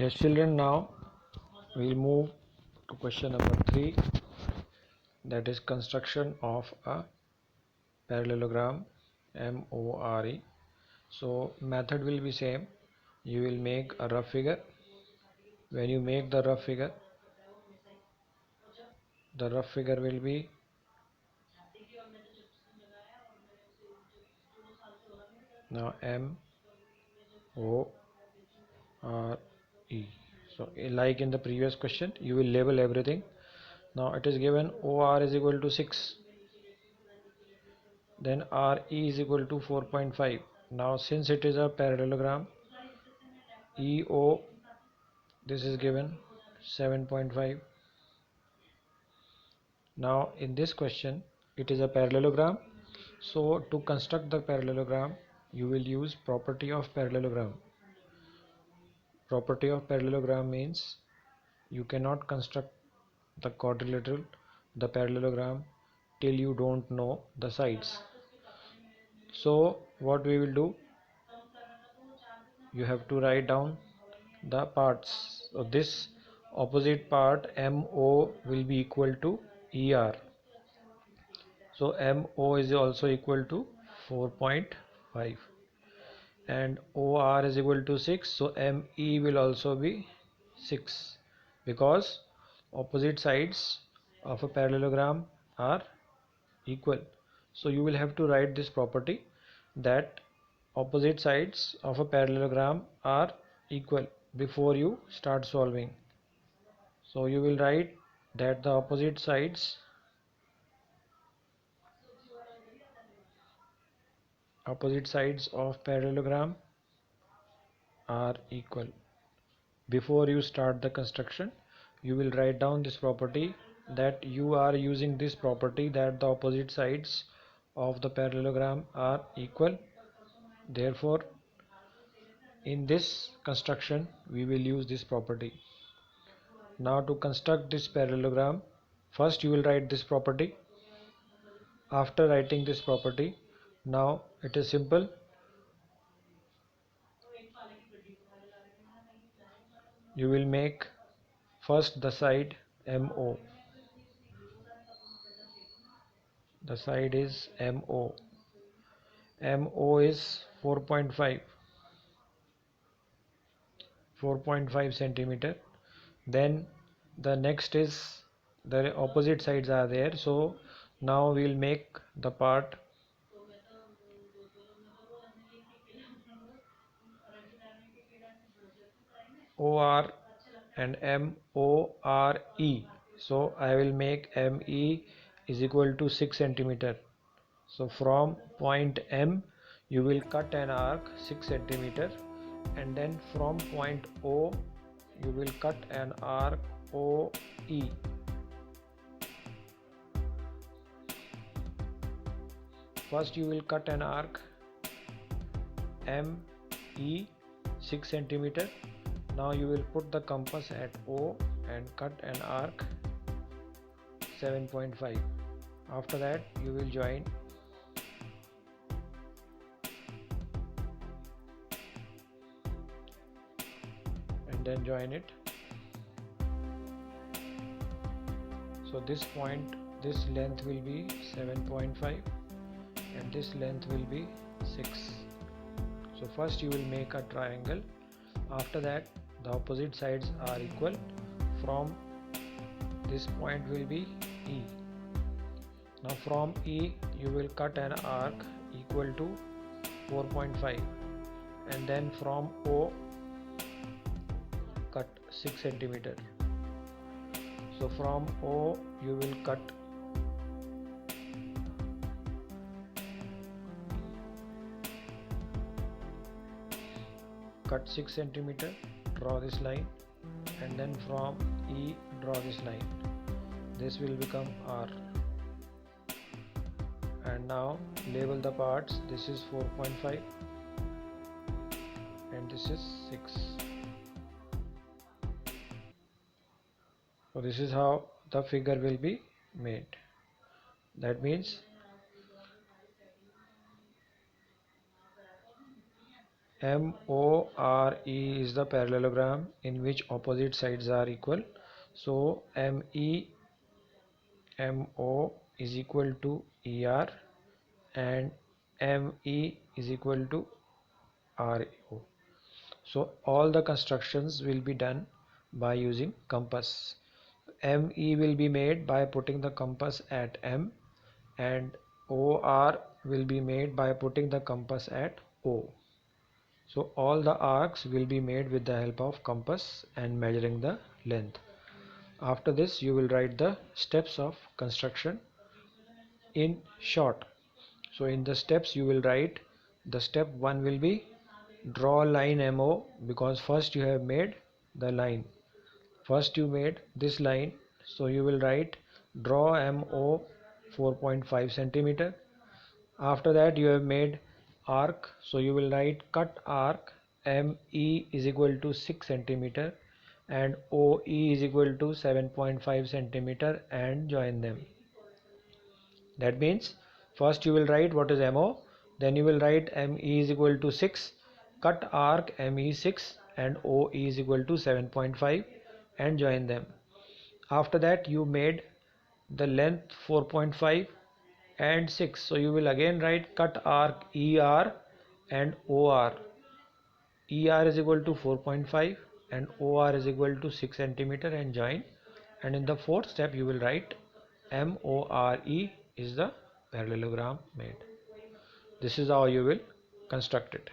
Yes, children, now we'll move to question number 3, that is construction of a parallelogram, MORE. So method will be same. You will make a rough figure. When you make the rough figure will be now MORE. So like in the previous question, you will label everything. Now it is given OR is equal to 6, then RE is equal to 4.5. Now since it is a parallelogram, EO, this is given 7.5. Now in this question it is a parallelogram, so to construct the parallelogram you will use property of parallelogram. Property of parallelogram means you cannot construct the quadrilateral, the parallelogram, till you don't know the sides. So what we will do, you have to write down the parts. So this opposite part MO will be equal to ER. So MO is also equal to 4.5 and OR is equal to 6. So ME will also be 6 because opposite sides of a parallelogram are equal. So you will have to write this property that opposite sides of a parallelogram are equal before you start solving. So you will write that the opposite sides of parallelogram are equal. Before you start the construction, you will write down this property that you are using this property that the opposite sides of the parallelogram are equal. Therefore, in this construction, we will use this property. Now to construct this parallelogram, first you will write this property. After writing this property, now it is simple. You will make first the side MO. The side is MO. MO is 4.5 centimeter. Then the next is the opposite sides are there. So now we will make the part OR and MORE. So I will make ME is equal to 6 centimeter. So from point M you will cut an arc 6 centimeter, and then from point O you will cut an arc OE. First you will cut an arc ME 6 centimeter. Now you will put the compass at O and cut an arc 7.5. After that you will join and then join it. So this point, this length will be 7.5 and this length will be 6. So first you will make a triangle. After that the opposite sides are equal. From this point will be E. Now from E you will cut an arc equal to 4.5 and then from O cut 6 centimeter. So from O you will cut 6 centimeter, draw this line, and then from E draw this line. This will become R. And now label the parts. This is 4.5 and this is 6. So this is how the figure will be made. That means MORE is the parallelogram in which opposite sides are equal. So MO is equal to ER and ME is equal to RO. So all the constructions will be done by using compass. ME will be made by putting the compass at M, and OR will be made by putting the compass at O. So all the arcs will be made with the help of compass and measuring the length. After this you will write the steps of construction in short. So in the steps you will write, the step 1 will be draw line MO, because first you have made the line. First you made this line, so you will write draw MO 4.5 centimeter. After that you have made arc, so you will write cut arc ME is equal to 6 centimeter and OE is equal to 7.5 centimeter and join them. That means first you will write what is MO, then you will write ME is equal to 6, cut arc ME 6 and OE is equal to 7.5 and join them. After that you made the length 4.5 and 6, so you will again write cut arc ER and OR. ER is equal to 4.5 and OR is equal to 6 centimeter and join. And in the fourth step you will write MORE is the parallelogram made. This is how you will construct it.